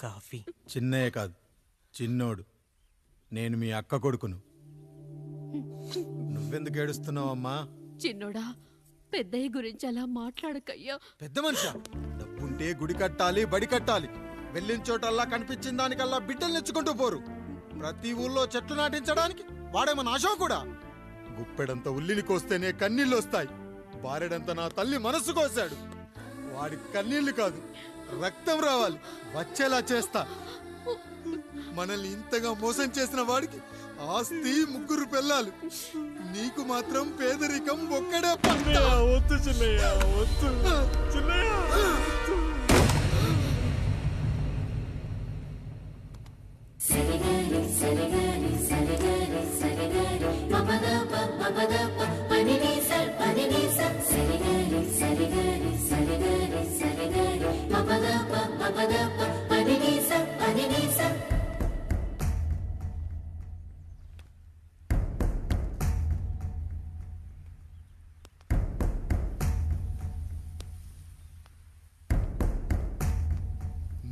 Coffee. Chinnaiah కాదు, చిన్నోడు. నేను మీ అక్క కొడుకును. నువ్వెందుకు ఏడుస్తున్నావమ్మా? చిన్నోడా, పెద్దయ్య గురించి అలా మాట్లాడకయ్యా. పెద్ద మనిషి డబ్బుంటే గుడి కట్టాలి, బడి కట్టాలి. వెళ్ళిన చోటల్లా కనిపించిన దానికల్లా బిడ్డలు నెచ్చుకుంటూ పోరు. ప్రతి ఊళ్ళో చెట్లు నాటించడానికి వాడేమన్నా అశోకుడా? గుప్పెడంత ఉల్లిని కోస్తేనే కన్నీళ్ళు వస్తాయి. బారెడంత నా తల్లి మనసు కోసాడు. వాడి కన్నీళ్లు కాదు, రక్తం రావాలి, వచ్చేలా చేస్తా. మనల్ని ఇంతగా మోసం చేసిన వాడికి ఆస్తి 3 పిల్లలు, నీకు మాత్రం పేదరికం ఒక్కడే. వద్దు చిన్నయ్య, వద్దు చిన్నయ్య.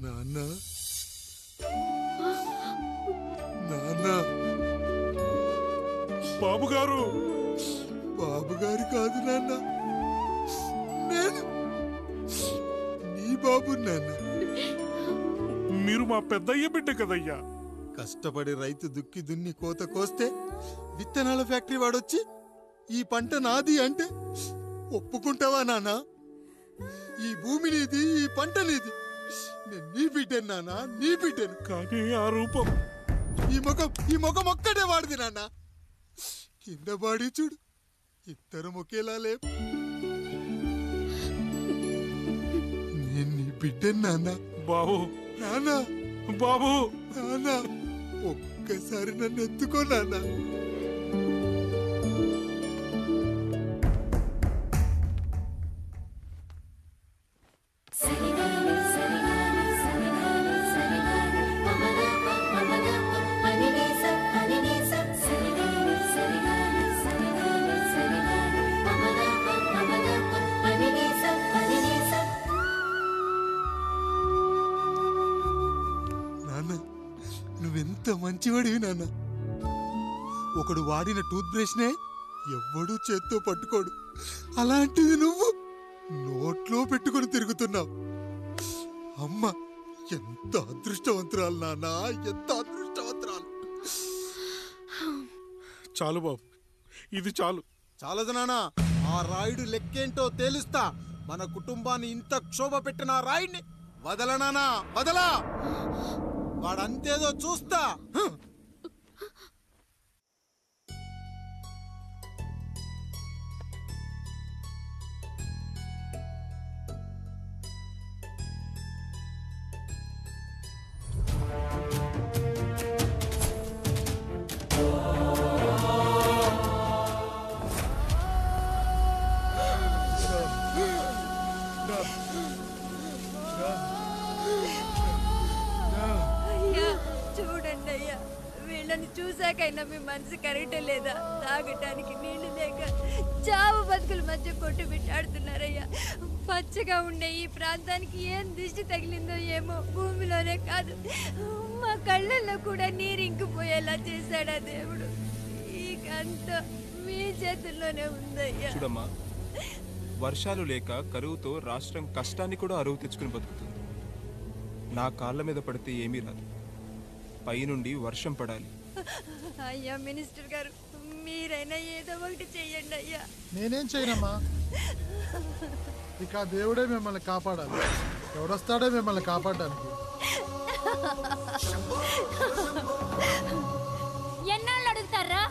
నాన్న, నాన్న. బాబుగారు. బాబుగారు కాదు నాన్న, నేను నీ బాబు నాన్న. మీరు మా పెద్దయ్య బిడ్డ కదయ్యా. కష్టపడి రైతు దుక్కి దున్ని కోత కోస్తే విత్తనాల ఫ్యాక్టరీ వాడొచ్చి ఈ పంట నాది అంటే ఒప్పుకుంటావా నాన్న? ఈ భూమి నీది, ఈ పంట నీది. నేను నీ బిడ్డను నాన్న, నీ బిడ్డను. కానీ ఆ రూపం, ఈ ముఖం ఒక్కటే వాడిది నాన్న. కింద బాడీ చూడు, ఇద్దరం ఒకేలా లేవు. నేను నీ బిడ్డను నాన్న. బాబు, నాన్న, బాబు, నాన్న, ఒక్కసారి నన్ను ఎత్తుకో నాన్న. నువ్వెంత మంచివాడివి నాన్న. ఒకడు వాడిన టూత్ బ్రష్ నే ఎవ్వడూ చేత్తో పట్టుకోడు. అలాంటిది నువ్వు నోట్లో పెట్టుకుని తిరుగుతున్నావు. అమ్మ ఎంత అదృష్టవంతురాలు నాన్న, ఎంత అదృష్టవంతురాలు. చాలు బాబు, ఇది చాలు. చాలదు నాన్న, ఆ రాయుడు లెక్కేంటో తేలుస్తా. మన కుటుంబాన్ని ఇంత క్షోభ పెట్టిన ఆ రాయుడిని వదలనానా, వదలా. వాడంతేదో చూస్తా. చూసాకైనా మీ మనసు కరెక్టే లేదా? తాగటానికి నీళ్లు లేక చావు బతుకుల మధ్య కొట్టు బిట్టాడుతున్నారయ్యా. పచ్చగా ఉండే ఈ ప్రాంతానికి ఏం దిష్టి తగిలిందో ఏమో. భూమిలోనే కాదు, మా కళ్ళల్లో కూడా నీరు ఇంకిపోయేలా చేశాడా దేవుడు. ఈకంతా మీ చేతుల్లోనే ఉందయ్యా. చూడమ్మా, వర్షాలు లేక కరువుతో రాష్ట్రం కష్టాన్ని కూడా అరువు తెచ్చుకుని బతుకుతుంది. నా కాళ్ళ మీద పడితే ఏమీ రాదు, పైనుండి వర్షం పడాలి. అయ్యా మినిస్టర్ గారు, మీరైనా ఏదో ఒకటి చెయ్యండి అయ్యా. నేనేం చేయనమ్మా, ఇక దేవుడే మిమ్మల్ని కాపాడాలి. ఎవడొస్తాడో మిమ్మల్ని కాపాడడానికి. ఎన్నాళ్ళు అడుగుతారా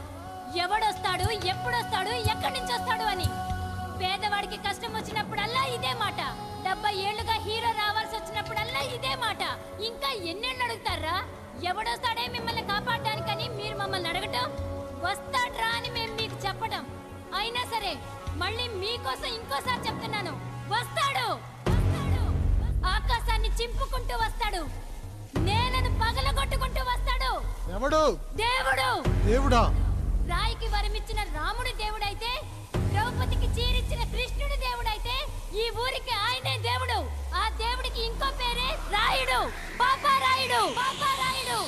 ఎవడొస్తాడు, ఎప్పుడొస్తాడు, ఎక్కడి నుంచి వస్తాడు అని? పేదవాడికి కష్టం వచ్చినప్పుడల్లా ఇదే మాట. 70 ఏళ్లుగా హీరో రావాల్సి వచ్చినప్పుడల్లా ఇదే మాట. ఇంకా ఎన్నేళ్ళు అడుగుతారా? ఎవడొస్తాడే మిమ్మల్ని కాపాడడానికని మీరు మమ్మల్ని అడగటం, వస్తాడ్రా అని మేము మీకు చెప్పడం. అయినా సరే మళ్ళీ మీకోసం ఇంకోసారి చెప్తున్నాను, వస్తాడు. ఆకాశాన్ని చింపుకుంటూ వస్తాడు, నేలను పగలగొట్టుకుంటూ వస్తాడు. ఎవడు? దేవుడు. దేవుడా? రాయికి వరమిచ్చిన రాముడి దేవుడైతే, ద్రౌపదికి చీరిచ్చిన కృష్ణుడి దేవుడైతే, ఈ ఊరికి ఆయనే దేవుడు. ఆ దేవుడికి ఇంకో పేరే రాయుడు పాపా రాయుడు పాపా రాయుడు.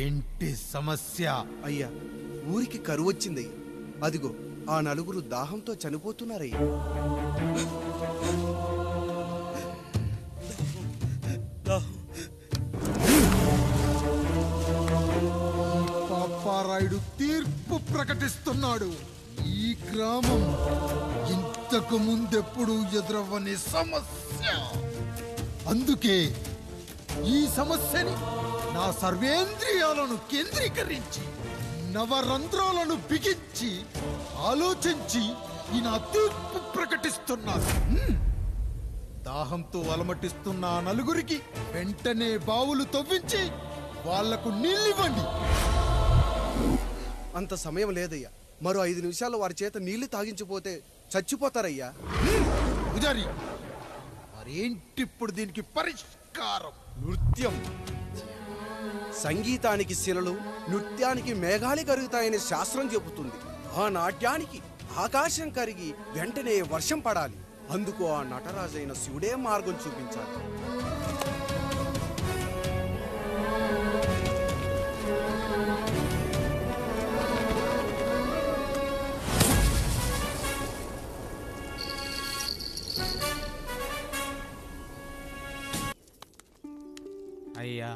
ఏంటి సమస్య? అయ్యా, ఊరికి కరువు వచ్చిందయ్యా. అదిగో ఆ నలుగురు దాహంతో చనిపోతున్నారయ్యా. పాపారాయుడు తీర్పు ప్రకటిస్తున్నాడు. ఈ గ్రామం ఇంతకు ముందెప్పుడు ఎదురవ్వని సమస్య. అందుకే ఈ సమస్యని నా సర్వేంద్రియాలను కేంద్రీకరించి నవరంధ్రాలను బిగించి ఆలోచించి ఈ నా తీర్పు ప్రకటిస్తున్నాను. దాహంతో అలమటిస్తున్న ఆ నలుగురికి వెంటనే బావులు తవ్వించి వాళ్లకు నీళ్ళివ్వండి. అంత సమయం లేదయ్యా. మరో 5 నిమిషాల్లో వారి చేత నీళ్లు తాగించిపోతే చచ్చిపోతారయ్యా. పూజారి, మరేంటిప్పుడు దీనికి పరిష్కారం? నృత్యం. సంగీతానికి శిలలు, నృత్యానికి మేఘాలు కరుగుతాయని శాస్త్రం చెబుతుంది. ఆ నాట్యానికి ఆకాశం కరిగి వెంటనే వర్షం పడాలి. అందుకు ఆ నటరాజైన శివుడే మార్గం చూపించాలి. అయ్యా,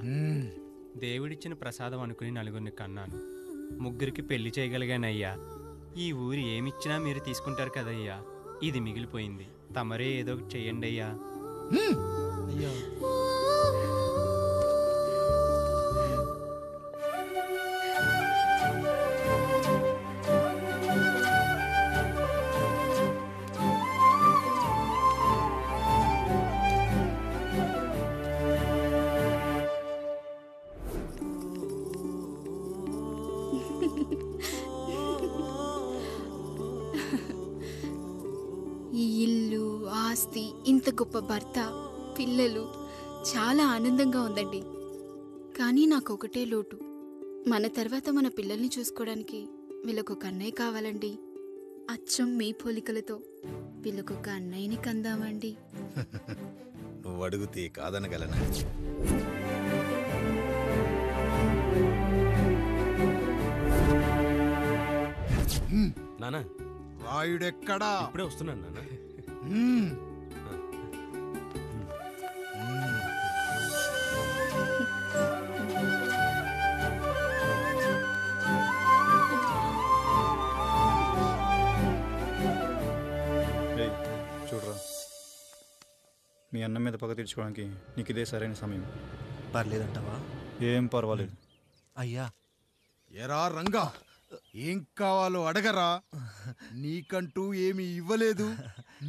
దేవుడిచ్చిన ప్రసాదం అనుకుని నలుగురిని కన్నాను. 3 పెళ్లి చేయగలిగానయ్యా. ఈ ఊరి ఏమిచ్చినా మీరు తీసుకుంటారు కదయ్యా. ఇది మిగిలిపోయింది. తమరే ఏదో ఒకటి చెయ్యండి అయ్యా. అయ్యా ఈ ఇల్లు, ఆస్తి, ఇంత గొప్ప భర్త, పిల్లలు, చాలా ఆనందంగా ఉందండి. కానీ నాకు ఒకటే లోటు. మన తర్వాత మన పిల్లల్ని చూసుకోవడానికి వీళ్ళకొక అన్నయ్య కావాలండి. అచ్చం మీ పోలికలతో వీళ్ళకొక అన్నయ్యని కందామండి. నువ్వు అడిగితే కాదనగలనా? నానా, రాయుడెక్కడా? ఇప్పుడే వస్తున్నాను నాన్న. చూడరా, మీ అన్నం మీద పగ తీర్చుకోవడానికి నీకు ఇదే సరైన సమయం. పర్లేదంటావా? ఏం పర్వాలేదు. అయ్యా, ఎరా రంగా, ఏం కావాలో అడగరా. నీకంటూ ఏమి ఇవ్వలేదు,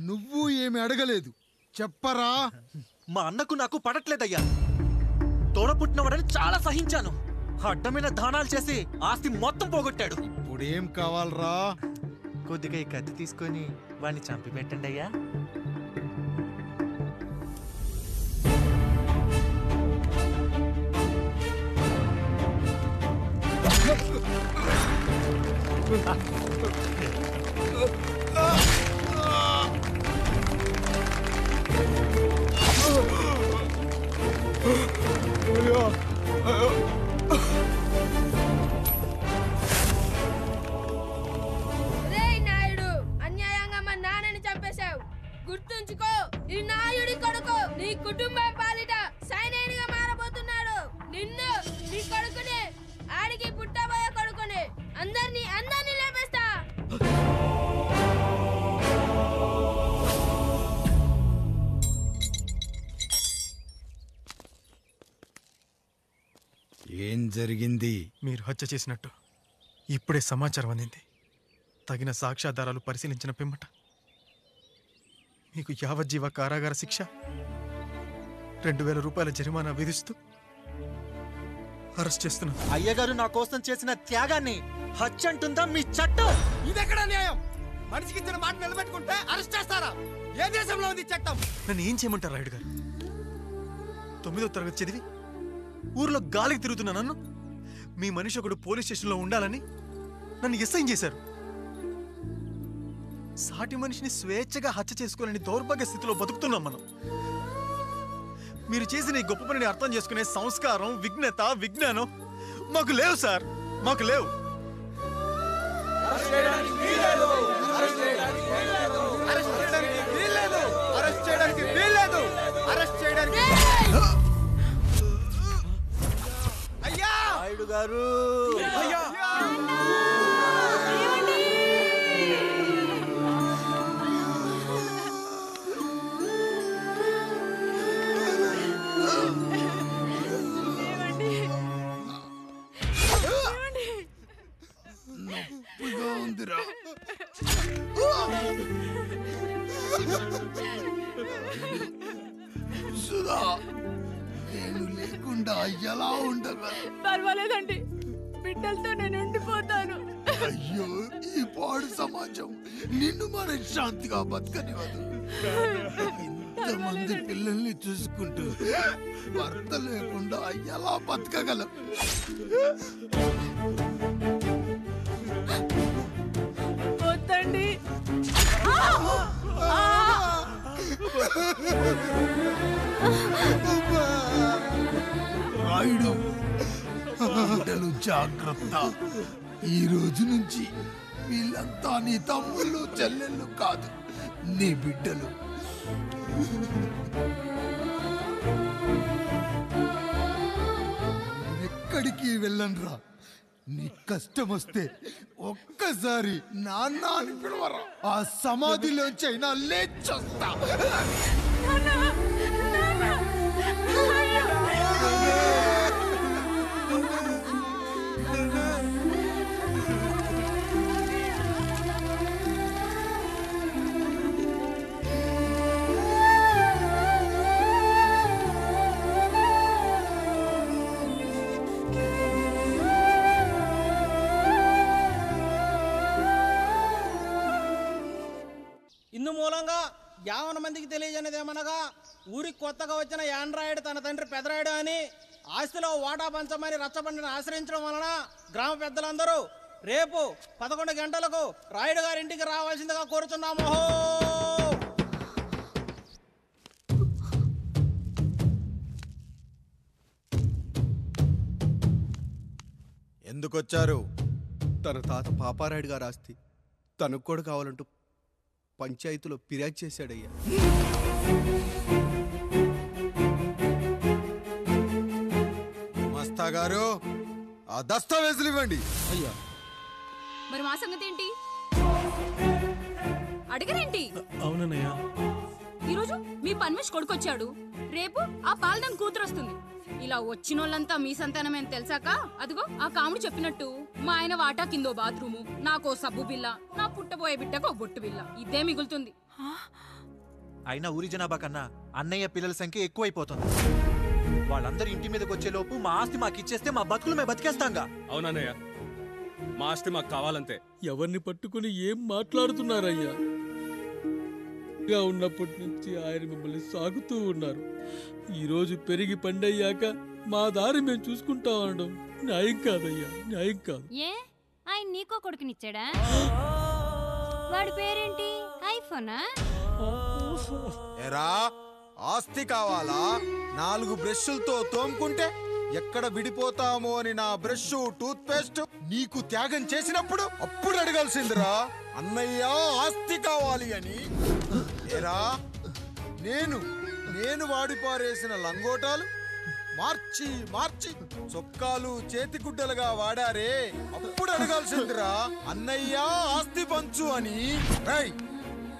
నువ్వు ఏమి అడగలేదు. చెప్పరా. మా అన్నకు నాకు పడట్లేదయ్యా. తోడ పుట్టినవాడని చాలా సహించాను. అడ్డమైన దానాలు చేసి ఆస్తి మొత్తం పోగొట్టాడు. ఇప్పుడేం కావాలరా? కొద్దిగా ఈ కత్తి తీసుకొని వాడిని చంపి పెట్టండి అయ్యా. రేయ్ నాయుడు, అన్యాయంగా మా నాన్నని చంపేశావు. గుర్తుంచుకో, ఈ నాయుడి కొడుకు నీ కుటుంబం పాలిట సైనికుడిగా మారబోతున్నాడు. నిన్ను, నీ కొడుకుని, ఆడికి పుట్టబోయే కొడుకుని అందరినీ లేపేస్తా. ఏం జరిగింది? మీరు హత్య చేసినట్టు ఇప్పుడే సమాచారం అందింది. తగిన సాక్ష్యాధారాలు పరిశీలించిన పిమ్మట మీకు యావజ్జీవ కారాగార శిక్ష, 2000 రూపాయల జరిమానా విధిస్తూ అరెస్ట్ చేస్తున్నాను. అయ్యగారు నా కోసం చేసిన త్యాగాన్ని హత్య అంటుందా మీ చట్టం? ఇదెక్కడ న్యాయం? మనిషికి ఇచ్చిన మాట నిలబెట్టుకుంటే అరెస్ట్ చేస్తారా? ఏ దేశంలో ఉంది చట్టం? నన్ను ఏం చేయమంటారు రాయుడు గారు? 9వ తరగతి చదివి ఊర్లో గాలికి తిరుగుతున్నా నన్ను మీ మనిషి ఒకడు పోలీస్ స్టేషన్లో ఉండాలని నన్ను ఎస్ఐన్ చేశారు. సాటి మనిషిని స్వేచ్ఛగా హత్య చేసుకోవాలని దౌర్భాగ్య స్థితిలో బతుకుతున్నాం మనం. మీరు చేసిన ఈ గొప్ప పనిని అర్థం చేసుకునే సంస్కారం, విజ్ఞత, విజ్ఞానం మాకు లేవు సార్, మాకు లేవు. అయ్యా నాయుడు గారు, నొప్పిగా ఉందిరా. సుధా, నేను లేకుండా ఎలా ఉండగలను? పర్వాలేదండి, బిడ్డలతో నేను ఉండిపోతాను. అయ్యో, ఈ పాడు సమాజం నిన్ను మనశ్శాంతిగా బతకనివ్వదు. ఇంతమంది పిల్లల్ని చూసుకుంటూ భర్త లేకుండా ఎలా బతకగలం? వద్దండి. రాయుడు, బిడ్డలు జాగ్రత్త. ఈ రోజు నుంచి వీళ్ళంతా నీ తమ్ముళ్ళు చెల్లెళ్ళు కాదు, నీ బిడ్డలు. ఎక్కడికి వెళ్ళనురా. నీ కష్టం వస్తే ఒక్కసారి నాన్న అని పిలవరా. ఆ సమాధిలోంచి అయినా లేచొస్తా. ఇందు మూలంగా 50 మందికి తెలియజేయనిదేమనగా, ఊరికి కొత్తగా వచ్చిన యాండ్రాయిడ్ తన తండ్రి పెదరాయుడు అని ఆస్తిలో వాటా పంచమని రచ్చబండిని ఆశ్రయించడం వలన గ్రామ పెద్దలందరూ రేపు 11 గంటలకు రాయుడు గారి ఇంటికి రావాల్సిందిగా కోరుచున్నాము. ఎందుకొచ్చారు? తన తాత పాపారాయుడు గారు ఆస్తి తనకు కూడా కావాలంటూ పంచాయతీలో ఫిర్యాదు చేశాడయ్యా. మస్తా గారు, ఆ దస్తావేజులు ఇవ్వండి. అయ్యా, మరి మా సంగతి ఏంటి? అడగరేంటి? అవునన్నయ్య, ఈరోజు మీ పన్మేష్ కొడుకొచ్చాడు, రేపు ఆ పాల్దన్ కూతురు వస్తుంది. ఇలా వచ్చినోళ్ళంతా మీ సంతానమేని తెలిసాక అదిగో ఆ కాముడు చెప్పినట్టు మా ఆయన వాటా కిందో బాత్రూము, నాకో సబ్బు బిల్ల, నా పుట్టబోయే బిడ్డకో బొట్టు బిల్ల, ఇదే మిగులుతుంది. అయినా ఊరి జనాభా కన్నా అన్నయ్య పిల్లల సంఖ్య ఎక్కువైపోతుంది. వాళ్ళందరూ ఇంటి మీదకి వచ్చే లోపు మా ఆస్తి మాకు ఇచ్చేస్తే మా బతుకులు మేము బతికేస్తాంగా. అవునన్నయ్య, మా ఆస్తి మాకు కావాలంతే. ఎవరిని పట్టుకుని ఏం మాట్లాడుతున్నారయ్యా? ఉన్నప్పటి నుంచి ఆయన మిమ్మల్ని సాగుతూ ఉన్నారు. ఈరోజు పెరిగి పండయ్యాక మా దారి మేము చూసుకుంటాం అనడం న్యాయం కాదయ్యా, న్యాయం కాదు. ఏ ఆయన నీకో కొడుకునిచ్చాడా? వాడి పేరేంటి? ఐఫోనా? ఎరా, ఆస్తి కావాలా? 4 బ్రష్లతో తోముకుంటే ఎక్కడ విడిపోతామో అని నా బ్రష్, టూత్ పేస్ట్ నీకు త్యాగం చేసినప్పుడు అప్పుడు అడగాల్సిందిరా, అన్నయ్య ఆస్తి కావాలి అని. ఎరా, నేను వాడిపారేసిన లంగోటాలు మార్చి మార్చి చొక్కాలు చేతిగుడ్డలుగా వాడారే, అప్పుడు అడగాల్సిందిరా, అన్నయ్య ఆస్తి పంచు అని.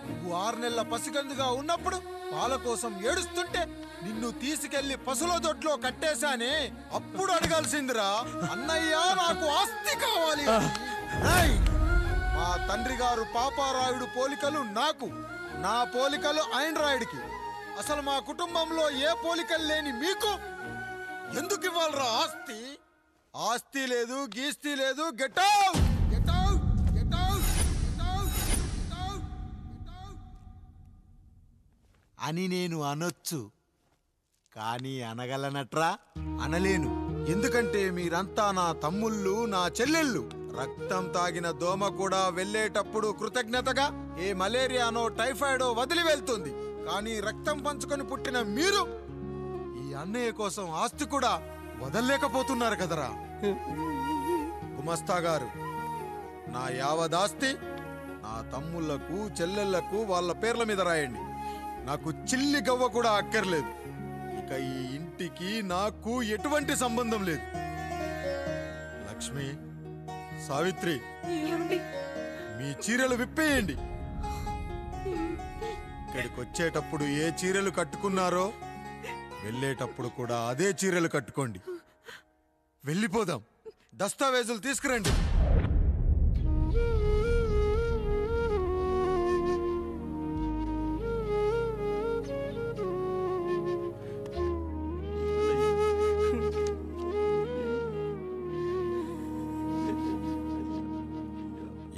నువ్వు 6 నెలల పసికందుగా ఉన్నప్పుడు పాల కోసం ఏడుస్తుంటే నిన్ను తీసుకెళ్లి పసుల దొడ్లో కట్టేశానే, అప్పుడు అడగాల్సిందిరా, అన్నయ్య నాకు ఆస్తి కావాలి అని. మా తండ్రి గారు పాపారాయుడు పోలికలు నాకు, నా పోలికలు ఆండ్రాయిడ్కి. అసలు మా కుటుంబంలో ఏ పోలికలు లేని మీకు ఎందుకు ఇవ్వాలరా ఆస్తి? ఆస్తి లేదు, గీస్తి లేదు. Get out! Get out! Get out! అని నేను అనొచ్చు, కానీ అనగలనట్రా? అనలేను. ఎందుకంటే మీరంతా నా తమ్ముళ్ళు, నా చెల్లెళ్ళు. రక్తం తాగిన దోమ కూడా వెళ్ళేటప్పుడు కృతజ్ఞతగా ఏ మలేరియానో టైఫాయిడో వదిలి వెళ్తుంది. కానీ రక్తం పంచుకొని పుట్టిన మీరు ఈ అన్నయ్య కోసం ఆస్తి కూడా వదల్లేకపోతున్నారు కదరా. గుమస్తా గారు, నా యావదాస్తి నా తమ్ముళ్లకు, చెల్లెళ్లకు వాళ్ళ పేర్ల మీద రాయండి. నాకు చిల్లి గవ్వ కూడా అక్కర్లేదు. ఇక ఈ ఇంటికి నాకు ఎటువంటి సంబంధం లేదు. లక్ష్మి, సావిత్రి, మీ చీరలు విప్పేయండి. ఇక్కడికి వచ్చేటప్పుడు ఏ చీరలు కట్టుకున్నారో వెళ్ళేటప్పుడు కూడా అదే చీరలు కట్టుకోండి. వెళ్ళిపోదాం. దస్తావేజులు తీసుకురండి.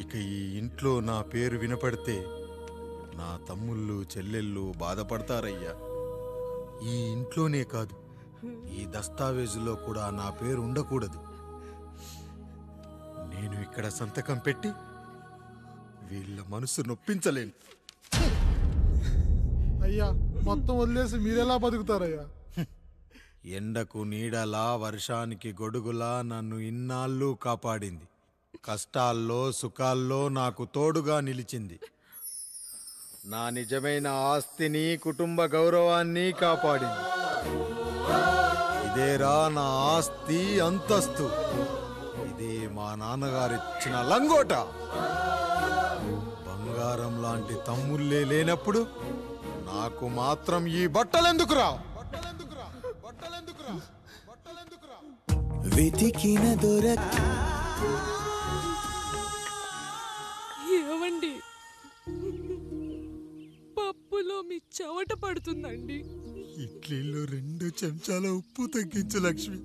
ఇక ఈ ఇంట్లో నా పేరు వినపడితే నా తమ్ముళ్ళు, చెల్లెళ్ళు బాధపడతారయ్యా. ఈ ఇంట్లోనే కాదు, ఈ దస్తావేజులో కూడా నా పేరు ఉండకూడదు. నేను ఇక్కడ సంతకం పెట్టి వీళ్ళ మనసు నొప్పించలేను. అయ్యా, మొత్తం వదిలేసి మీరెలా బతుకుతారయ్యా? ఎండకు నీడలా, వర్షానికి గొడుగులా నన్ను ఇన్నాళ్ళు కాపాడింది. కష్టాల్లో, సుఖాల్లో నాకు తోడుగా నిలిచింది. నా నిజమైన ఆస్తిని, కుటుంబ గౌరవాన్ని కాపాడింది. ఇదేరా నా ఆస్తి, అంతస్తు. ఇదే మా నాన్నగారిచ్చిన లంగోట. బంగారం లాంటి తమ్ముళ్ళే లేనప్పుడు నాకు మాత్రం ఈ బట్టలెందుకురా? వెతికిన దొరక ఏమండి, పప్పులో మీ చెమట పడుతుందండి. ఇడ్లీలో 2 చెంచాల ఉప్పు తగ్గించు లక్ష్మి.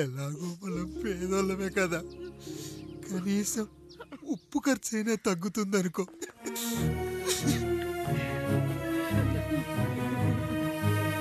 ఎలాగో మనం పేదోళ్ళమే కదా, కనీసం ఉప్పు ఖర్చైనా తగ్గుతుందనుకో.